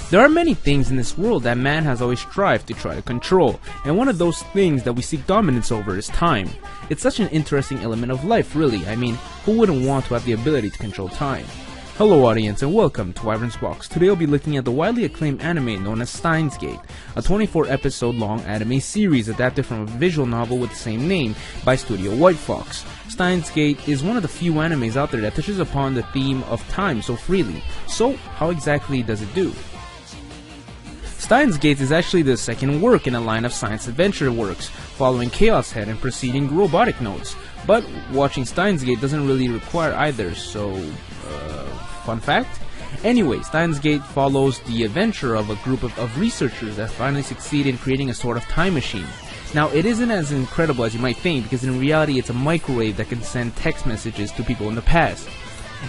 There are many things in this world that man has always strived to try to control, and one of those things that we seek dominance over is time. It's such an interesting element of life, really. I mean, who wouldn't want to have the ability to control time? Hello audience and welcome to Yvern's Box. Today I'll be looking at the widely acclaimed anime known as Steins, a 24 episode long anime series adapted from a visual novel with the same name by Studio White Fox. Steins is one of the few animes out there that touches upon the theme of time so freely. So how exactly does it do? Steins is actually the second work in a line of science adventure works, following Chaos Head and preceding Robotic Notes. But watching Steins doesn't really require either, so fun fact? Anyway, Steins follows the adventure of a group of researchers that finally succeed in creating a sort of time machine. Now, it isn't as incredible as you might think, because in reality it's a microwave that can send text messages to people in the past.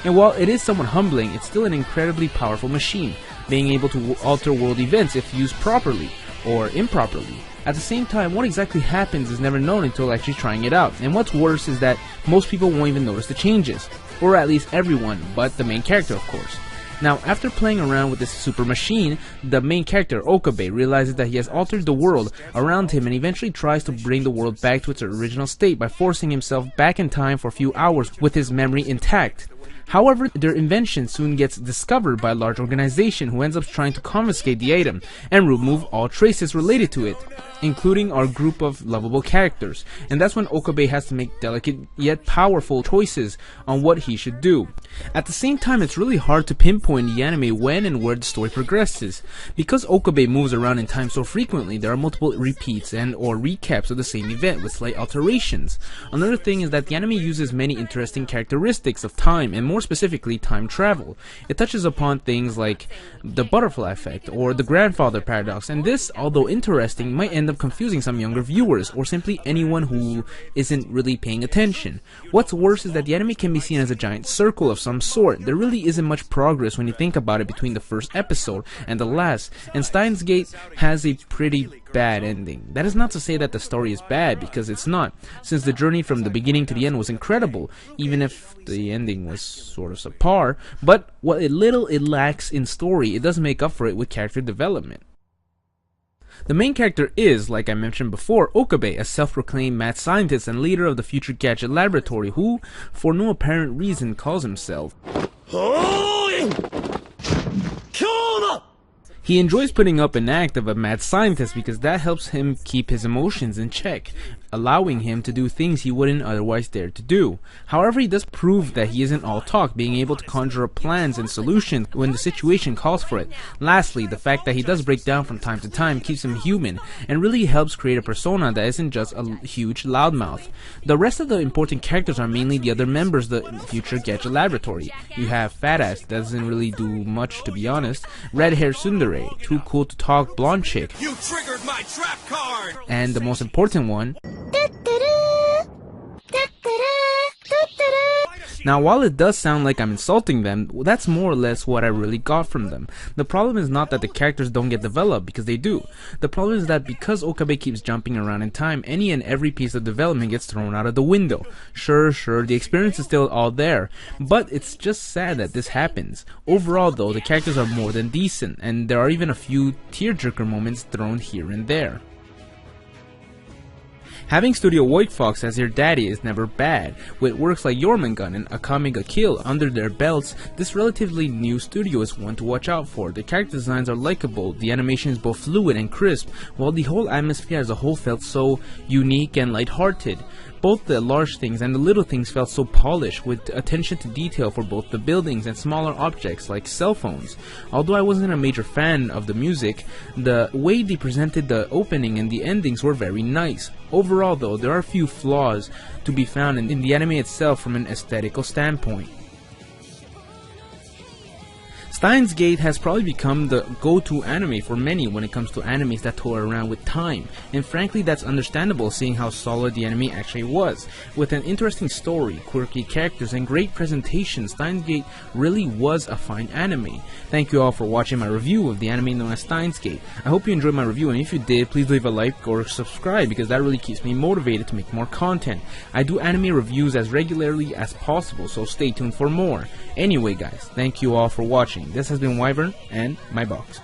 And while it is somewhat humbling, it's still an incredibly powerful machine, being able to alter world events if used properly, or improperly. At the same time, what exactly happens is never known until actually trying it out, and what's worse is that most people won't even notice the changes. Or at least everyone, but the main character of course. Now, after playing around with this super machine, the main character, Okabe, realizes that he has altered the world around him and eventually tries to bring the world back to its original state by forcing himself back in time for a few hours with his memory intact. However, their invention soon gets discovered by a large organization who ends up trying to confiscate the item and remove all traces related to it, including our group of lovable characters. And that's when Okabe has to make delicate yet powerful choices on what he should do. At the same time, it's really hard to pinpoint in the anime when and where the story progresses. Because Okabe moves around in time so frequently, there are multiple repeats and or recaps of the same event with slight alterations. Another thing is that the anime uses many interesting characteristics of time, and more specifically time travel. It touches upon things like the butterfly effect or the grandfather paradox, and this, although interesting, might end up confusing some younger viewers or simply anyone who isn't really paying attention. What's worse is that the anime can be seen as a giant circle of some sort. There really isn't much progress when you think about it between the first episode and the last, and Steins has a pretty bad ending. That is not to say that the story is bad, because it's not, since the journey from the beginning to the end was incredible, even if the ending was sort of subpar. But what little it lacks in story, it does make up for it with character development. The main character is, like I mentioned before, Okabe, a self-proclaimed mad scientist and leader of the Future Gadget Laboratory who, for no apparent reason, calls himself He enjoys putting up an act of a mad scientist because that helps him keep his emotions in check, allowing him to do things he wouldn't otherwise dare to do. However, he does prove that he isn't all talk, being able to conjure up plans and solutions when the situation calls for it. Lastly, the fact that he does break down from time to time keeps him human, and really helps create a persona that isn't just a huge loudmouth. The rest of the important characters are mainly the other members of the Future Gadget Laboratory. You have Fat Ass, that doesn't really do much to be honest, Red Hair Tsundere, Too Cool to Talk Blonde Chick, You triggered my trap card! And the most important one, now, while it does sound like I'm insulting them, that's more or less what I really got from them. The problem is not that the characters don't get developed, because they do. The problem is that because Okabe keeps jumping around in time, any and every piece of development gets thrown out of the window. Sure, the experience is still all there, but it's just sad that this happens. Overall though, the characters are more than decent, and there are even a few tearjerker moments thrown here and there. Having Studio White Fox as your daddy is never bad. With works like Yvern and Akame ga Kill under their belts, this relatively new studio is one to watch out for. The character designs are likable, the animation is both fluid and crisp, while the whole atmosphere as a whole felt so unique and lighthearted. Both the large things and the little things felt so polished, with attention to detail for both the buildings and smaller objects like cell phones. Although I wasn't a major fan of the music, the way they presented the opening and the endings were very nice. Overall though, there are a few flaws to be found in the anime itself from an aesthetical standpoint. Steins has probably become the go-to anime for many when it comes to animes that toy around with time, and frankly that's understandable seeing how solid the anime actually was. With an interesting story, quirky characters, and great presentation, Steins really was a fine anime. Thank you all for watching my review of the anime known as Steins. I hope you enjoyed my review, and if you did, please leave a like or subscribe because that really keeps me motivated to make more content. I do anime reviews as regularly as possible, so stay tuned for more. Anyway guys, thank you all for watching. This has been Yvern and my box.